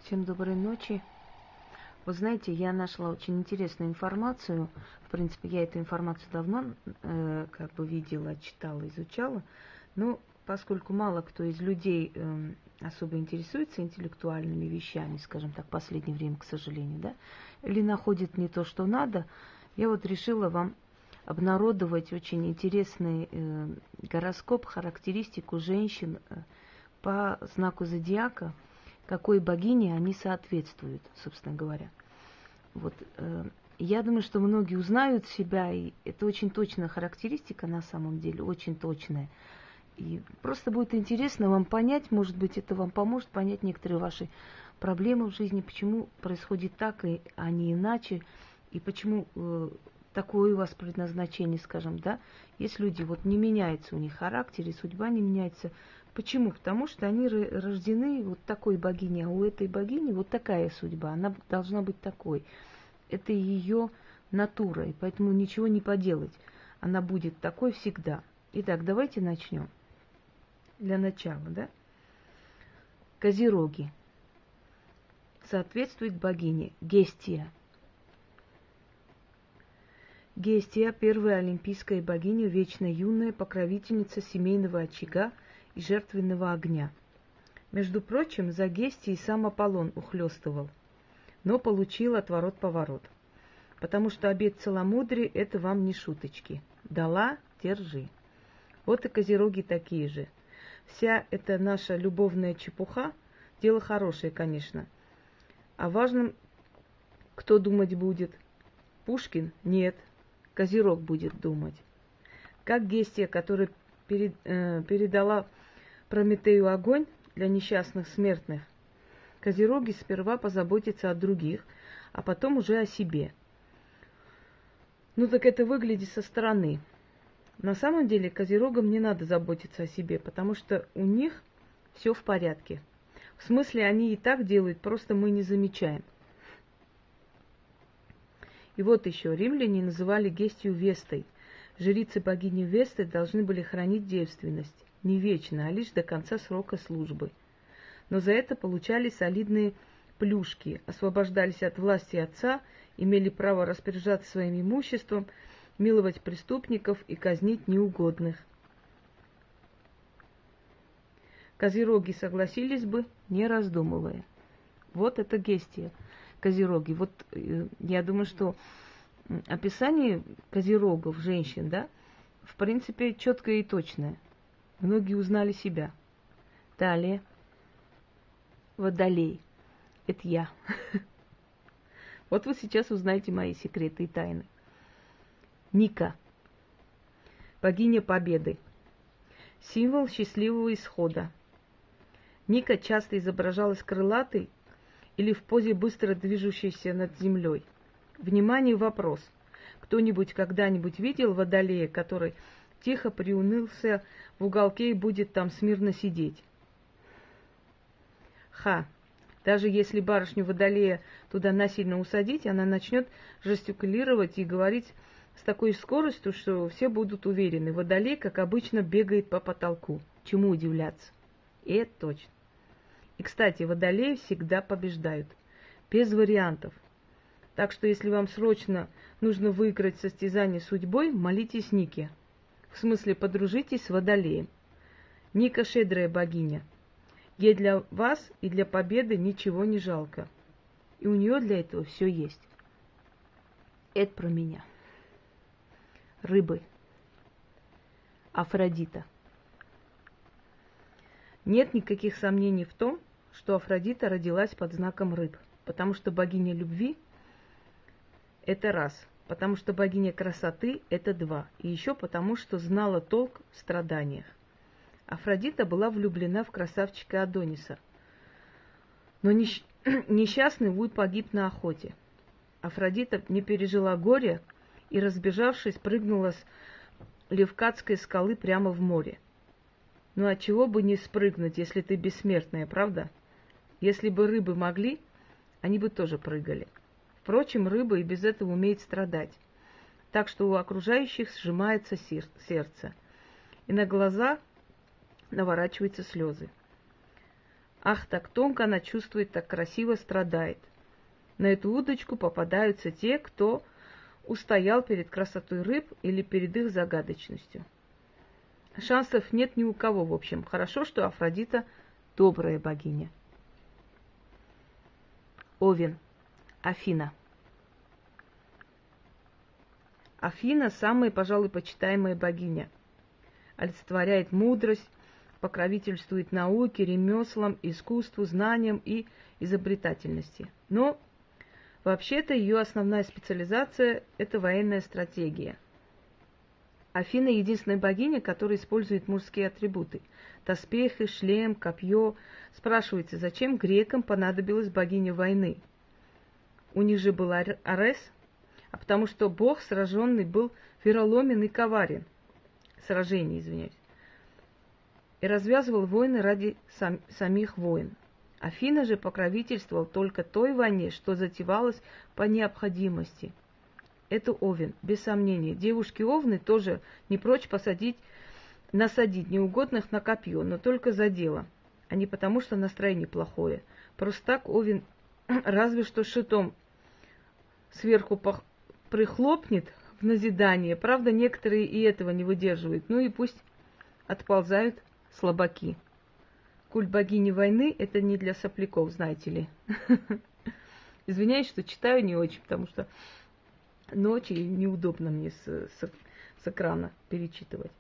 Всем доброй ночи. Вы знаете, я нашла очень интересную информацию. В принципе, я эту информацию давно видела, читала, изучала. Но поскольку мало кто из людей особо интересуется интеллектуальными вещами, скажем так, в последнее время, к сожалению, да, или находит не то, что надо, я вот решила вам обнародовать очень интересный гороскоп, характеристику женщин по знаку зодиака, какой богине они соответствуют, собственно говоря. Вот, я думаю, что многие узнают себя, и это очень точная характеристика на самом деле, очень точная. И просто будет интересно вам понять, может быть, это вам поможет понять некоторые ваши проблемы в жизни, почему происходит так, а не иначе, и почему такое у вас предназначение, скажем, да. Есть люди, вот не меняется у них характер, и судьба не меняется. Почему? Потому что они рождены вот такой богиней, а у этой богини вот такая судьба, она должна быть такой. Это ее натура, и поэтому ничего не поделать. Она будет такой всегда. Итак, давайте начнем. Для начала, да? Козероги. Соответствует богине Гестия. Гестия – первая олимпийская богиня, вечно юная, покровительница семейного очага и жертвенного огня. Между прочим, за Гестией сам Аполлон ухлёстывал, но получил отворот-поворот. Потому что обет целомудрия – это вам не шуточки. Дала – держи. Вот и козероги такие же. Вся эта наша любовная чепуха – дело хорошее, конечно. А важным кто думать будет? Пушкин? Нет. Козерог будет думать. Как Гестия, которая передала Прометею огонь для несчастных смертных, козероги сперва позаботятся о других, а потом уже о себе. Ну так это выглядит со стороны. На самом деле козерогам не надо заботиться о себе, потому что у них все в порядке. В смысле, они и так делают, просто мы не замечаем. И вот еще, римляне называли Гестию Вестой. Жрицы богини Весты должны были хранить девственность. Не вечно, а лишь до конца срока службы. Но за это получали солидные плюшки, освобождались от власти отца, имели право распоряжаться своим имуществом, миловать преступников и казнить неугодных. Козероги согласились бы, не раздумывая. Вот это Гестия. Козероги. Вот я думаю, что описание козерогов, женщин, да, в принципе, четкое и точное. Многие узнали себя. Далее. Водолей. Это я. Вот вы сейчас узнаете мои секреты и тайны. Ника. Богиня победы. Символ счастливого исхода. Ника часто изображалась крылатой или в позе быстро движущейся над землей. Внимание, вопрос. Кто-нибудь когда-нибудь видел водолея, который тихо приунылся в уголке и будет там смирно сидеть? Ха! Даже если барышню водолея туда насильно усадить, она начнет жестикулировать и говорить с такой скоростью, что все будут уверены. Водолей, как обычно, бегает по потолку. Чему удивляться? И это точно. И, кстати, водолеи всегда побеждают. Без вариантов. Так что, если вам срочно нужно выиграть состязание судьбой, молитесь Нике. В смысле, подружитесь с водолеем. Ника щедрая богиня. Ей для вас и для победы ничего не жалко. И у нее для этого все есть. Это про меня. Рыбы. Афродита. Нет никаких сомнений в том, что Афродита родилась под знаком рыб, потому что богиня любви – это раз, потому что богиня красоты – это два, и еще потому, что знала толк в страданиях. Афродита была влюблена в красавчика Адониса, но несчастный Вуй погиб на охоте. Афродита не пережила горя и, разбежавшись, прыгнула с Левкадской скалы прямо в море. Ну а чего бы не спрыгнуть, если ты бессмертная, правда? Если бы рыбы могли, они бы тоже прыгали. Впрочем, рыба и без этого умеет страдать. Так что у окружающих сжимается сердце. И на глаза наворачиваются слезы. Ах, так тонко она чувствует, так красиво страдает. На эту удочку попадаются те, кто устоял перед красотой рыб или перед их загадочностью. Шансов нет ни у кого, в общем. Хорошо, что Афродита добрая богиня. Овен. Афина. Афина – самая, пожалуй, почитаемая богиня. Олицетворяет мудрость, покровительствует науке, ремеслам, искусству, знаниям и изобретательности. Но вообще-то ее основная специализация – это военная стратегия. Афина – единственная богиня, которая использует мужские атрибуты – доспехи, шлем, копье. Спрашивается, зачем грекам понадобилась богиня войны? У них же был Арес, а потому что бог сраженный был вероломен и коварен. Сражение, извиняюсь. И развязывал войны ради самих войн. Афина же покровительствовал только той войне, что затевалась по необходимости. Это Овен, без сомнения. Девушки-овны тоже не прочь насадить неугодных на копье, но только за дело, а не потому, что настроение плохое. Просто так Овен разве что шитом сверху прихлопнет в назидание. Правда, некоторые и этого не выдерживают. Ну и пусть отползают слабаки. Культ богини войны – это не для сопляков, знаете ли. Извиняюсь, что читаю не очень, потому что ночью неудобно мне с экрана перечитывать.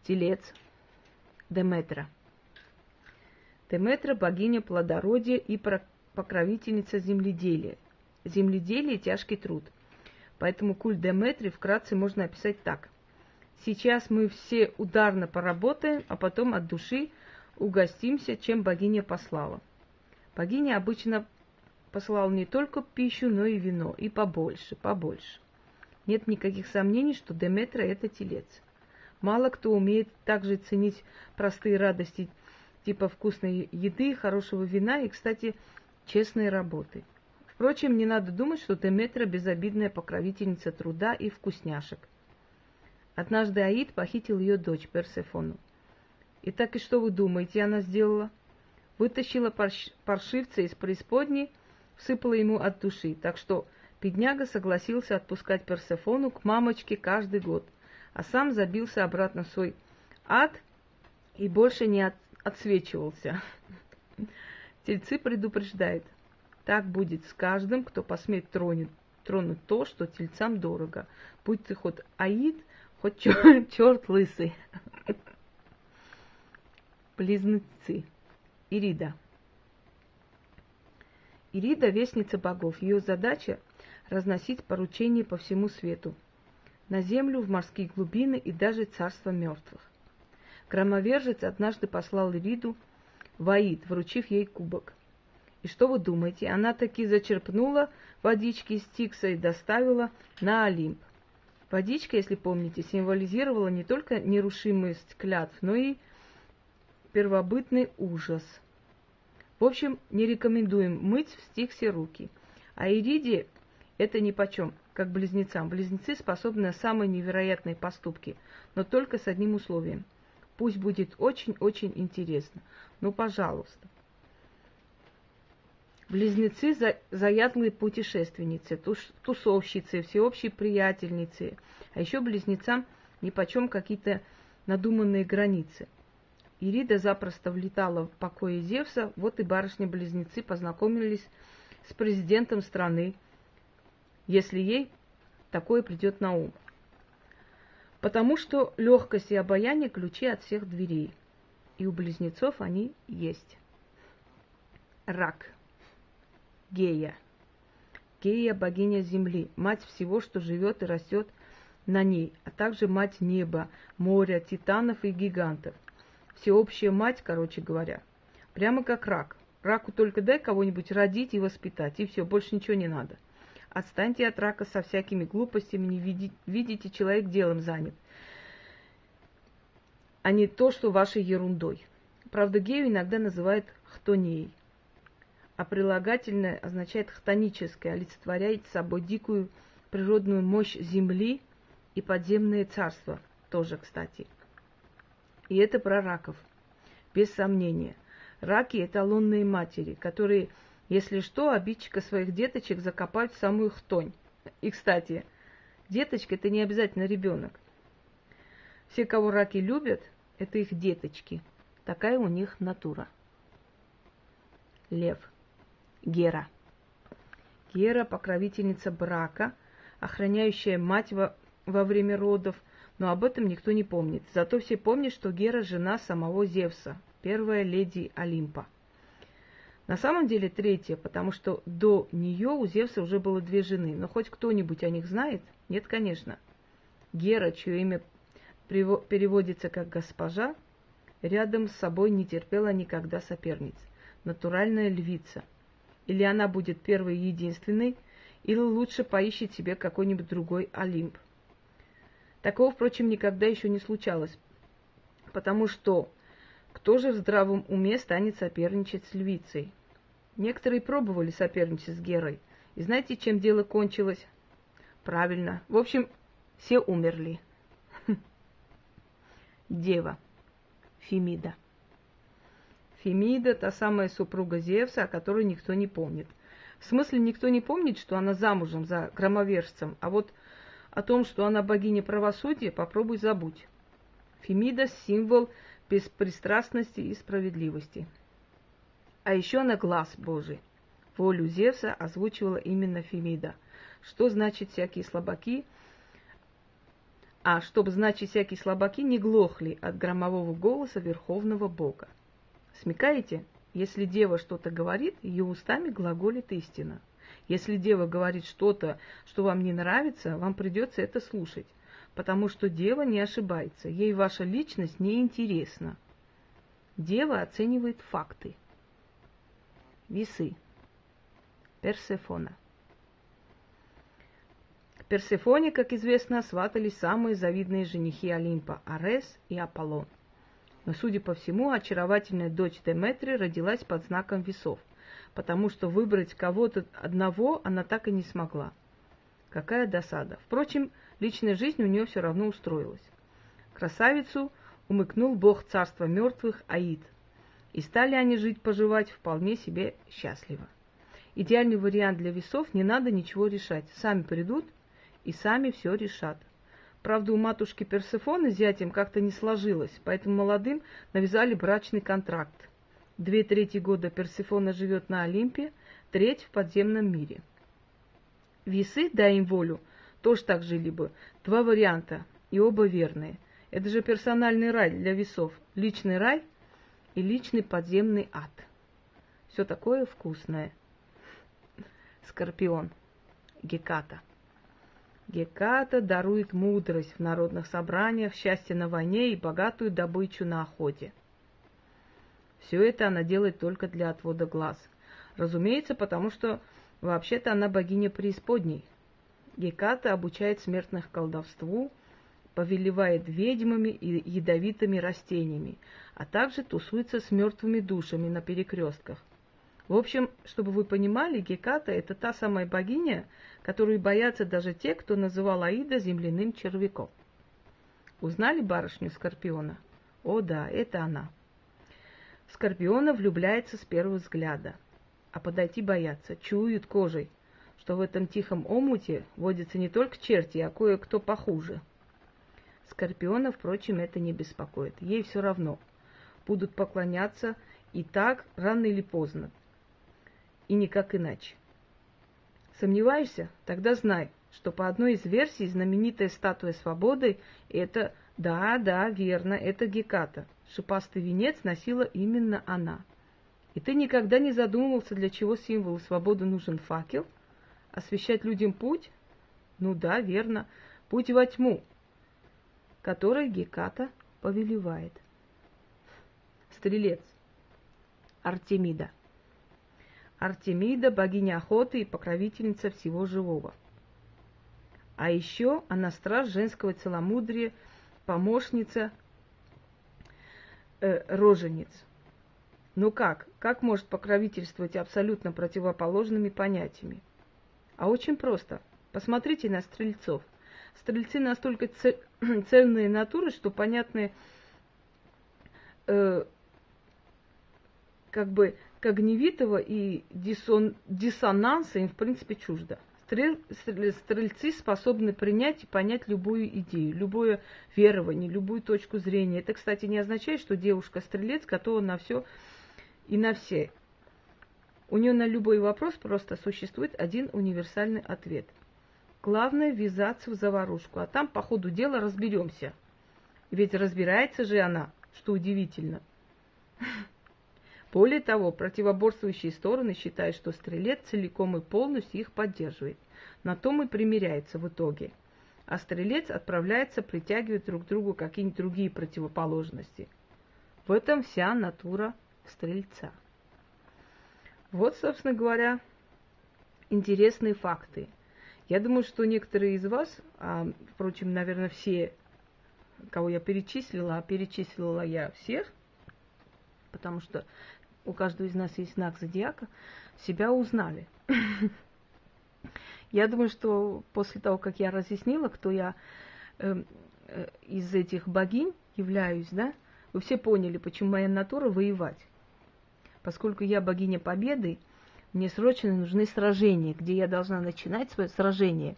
Телец. Деметра. Деметра – богиня плодородия и покровительница земледелия. Земледелие – тяжкий труд. Поэтому культ Деметры вкратце можно описать так. Сейчас мы все ударно поработаем, а потом от души угостимся, чем богиня послала. Богиня обычно посылала не только пищу, но и вино, и побольше, побольше. Нет никаких сомнений, что Деметра – это телец. Мало кто умеет также ценить простые радости, типа вкусной еды, хорошего вина и, кстати, честной работы. Впрочем, не надо думать, что Деметра – безобидная покровительница труда и вкусняшек. Однажды Аид похитил ее дочь Персефону. И так и что вы думаете, она сделала? Вытащила паршивца из преисподней, всыпала ему от души, так что бедняга согласился отпускать Персефону к мамочке каждый год, а сам забился обратно в свой ад и больше не отсвечивался. Тельцы предупреждают, так будет с каждым, кто посмеет тронуть то, что тельцам дорого, будь ты хоть Аид, хоть черт лысый. Близнецы. Ирида. Ирида – вестница богов. Ее задача – разносить поручения по всему свету, на землю, в морские глубины и даже царство мертвых. Громовержец однажды послал Ириду в Аид, вручив ей кубок. И что вы думаете? Она таки зачерпнула водички из Стикса и доставила на Олимп. Водичка, если помните, символизировала не только нерушимость клятв, но и первобытный ужас. В общем, не рекомендуем мыть в Стиксе руки. А Ириде это нипочем, как близнецам. Близнецы способны на самые невероятные поступки, но только с одним условием. Пусть будет очень-очень интересно. Ну, пожалуйста. Близнецы заядлые путешественницы, тусовщицы, всеобщие приятельницы. А еще близнецам нипочем какие-то надуманные границы. Ирида запросто влетала в покои Зевса, вот и барышни-близнецы познакомились с президентом страны, если ей такое придет на ум. Потому что легкость и обаяние – ключи от всех дверей. И у близнецов они есть. Рак. Гея. Гея – богиня земли, мать всего, что живет и растет на ней, а также мать неба, моря, титанов и гигантов. Всеобщая мать, короче говоря. Прямо как рак. Раку только дай кого-нибудь родить и воспитать, и все, больше ничего не надо. Отстаньте от рака со всякими глупостями, не видите, человек делом занят, а не то, что вашей ерундой. Правда, гею иногда называют хтонеей, а прилагательное означает хтоническое, олицетворяет собой дикую природную мощь земли и подземные царства, тоже, кстати. И это про раков, без сомнения. Раки – это лунные матери, которые, если что, обидчика своих деточек закопают в самую хтонь. И, кстати, деточка – это не обязательно ребенок. Все, кого раки любят, это их деточки. Такая у них натура. Лев. Гера. Гера – покровительница брака, охраняющая мать во время родов, но об этом никто не помнит. Зато все помнят, что Гера – жена самого Зевса, первая леди Олимпа. На самом деле третья, потому что до нее у Зевса уже было две жены. Но хоть кто-нибудь о них знает? Нет, конечно. Гера, чье имя переводится как «госпожа», рядом с собой не терпела никогда соперниц. Натуральная львица. Или она будет первой и единственной, или лучше поищет себе какой-нибудь другой Олимп. Такого, впрочем, никогда еще не случалось, потому что кто же в здравом уме станет соперничать с львицей? Некоторые пробовали соперничать с Герой, и знаете, чем дело кончилось? Правильно, в общем, все умерли. Дева. Фемида. Фемида – та самая супруга Зевса, о которой никто не помнит. В смысле, никто не помнит, что она замужем за громовержцем, а вот о том, что она богиня правосудия, попробуй забудь. Фемида – символ беспристрастности и справедливости. А еще она глаз Божий. Волю Зевса озвучивала именно Фемида. Что значит всякие слабаки? А чтобы, значит, всякие слабаки не глохли от громового голоса верховного бога. Смекаете? Если дева что-то говорит, ее устами глаголит истина. Если дева говорит что-то, что вам не нравится, вам придется это слушать, потому что дева не ошибается, ей ваша личность не интересна. Дева оценивает факты. Весы. Персефона. К Персефоне, как известно, сватались самые завидные женихи Олимпа – Арес и Аполлон. Но, судя по всему, очаровательная дочь Деметры родилась под знаком весов, потому что выбрать кого-то одного она так и не смогла. Какая досада. Впрочем, личная жизнь у нее все равно устроилась. Красавицу умыкнул бог царства мертвых Аид, и стали они жить-поживать вполне себе счастливо. Идеальный вариант для весов, не надо ничего решать. Сами придут и сами все решат. Правда, у матушки Персефоны с зятем как-то не сложилось, поэтому молодым навязали брачный контракт. 2/3 года Персефона живет на Олимпе, 1/3 в подземном мире. Весы, дай им волю, тоже так жили бы. 2 варианта, и оба верные. Это же персональный рай для весов. Личный рай и личный подземный ад. Все такое вкусное. Скорпион. Геката. Геката дарует мудрость в народных собраниях, счастье на войне и богатую добычу на охоте. Все это она делает только для отвода глаз. Разумеется, потому что вообще-то она богиня преисподней. Геката обучает смертных колдовству, повелевает ведьмами и ядовитыми растениями, а также тусуется с мертвыми душами на перекрестках. В общем, чтобы вы понимали, Геката – это та самая богиня, которую боятся даже те, кто называл Аида земляным червяком. Узнали барышню Скорпиона? О да, это она. В Скорпиона влюбляется с первого взгляда, а подойти боятся, чуют кожей, что в этом тихом омуте водятся не только черти, а кое-кто похуже. Скорпиона, впрочем, это не беспокоит, ей все равно. Будут поклоняться и так, рано или поздно. И никак иначе. Сомневаешься? Тогда знай, что по одной из версий знаменитая статуя свободы – это, да, верно, это Геката. Шипастый венец носила именно она. И ты никогда не задумывался, для чего символу свободы нужен факел? Освещать людям путь? Ну да, верно, путь во тьму, которой Геката повелевает. Стрелец. Артемида. Артемида – богиня охоты и покровительница всего живого. А еще она страж женского целомудрия, помощница, рожениц. Ну как? Как может покровительствовать абсолютно противоположными понятиями? А очень просто. Посмотрите на стрельцов. Стрельцы настолько цельные натуры, что понятны как бы когнитивного и диссонанса им, в принципе, чуждо. Стрельцы способны принять и понять любую идею, любое верование, любую точку зрения. Это, кстати, не означает, что девушка-стрелец готова на все и на все. У нее на любой вопрос просто существует один универсальный ответ. Главное ввязаться в заварушку, а там по ходу дела разберемся. Ведь разбирается же она, что удивительно. Более того, противоборствующие стороны считают, что стрелец целиком и полностью их поддерживает. На том и примиряется в итоге. А стрелец отправляется притягивать друг к другу какие-нибудь другие противоположности. В этом вся натура стрельца. Вот, собственно говоря, интересные факты. Я думаю, что некоторые из вас, впрочем, наверное, все, кого я перечислила, а перечислила я всех, потому что у каждого из нас есть знак зодиака, себя узнали. Я думаю, что после того, как я разъяснила, кто я из этих богинь являюсь, да, вы все поняли, почему моя натура воевать. Поскольку я богиня победы, мне срочно нужны сражения, где я должна начинать свое сражение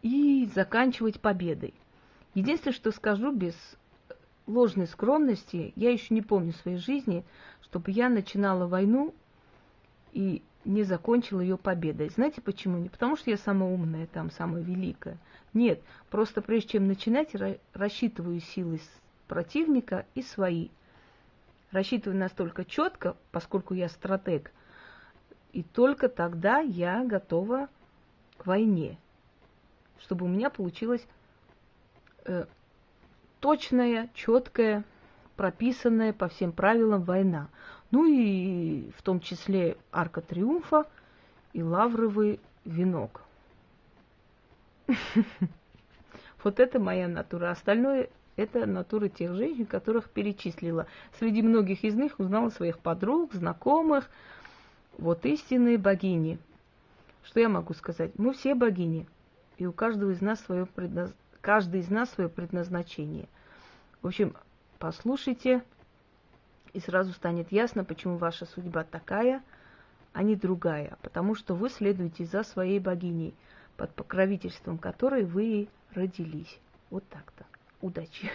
и заканчивать победой. Единственное, что скажу без ложной скромности, я еще не помню в своей жизни, чтобы я начинала войну и не закончила ее победой. Знаете почему? Не потому, что я самая умная, там, самая великая. Нет, просто прежде чем начинать, рассчитываю силы противника и свои. Рассчитываю настолько четко, поскольку я стратег, и только тогда я готова к войне, чтобы у меня получилась точная, четкая, прописанная по всем правилам война. Ну и в том числе арка триумфа и лавровый венок. Вот это моя натура. Остальное это натура тех женщин, которых перечислила. Среди многих из них узнала своих подруг, знакомых. Вот истинные богини. Что я могу сказать? Мы все богини. И у каждого из нас каждый из нас свое предназначение. В общем, послушайте, и сразу станет ясно, почему ваша судьба такая, а не другая. Потому что вы следуете за своей богиней, под покровительством которой вы и родились. Вот так-то. Удачи!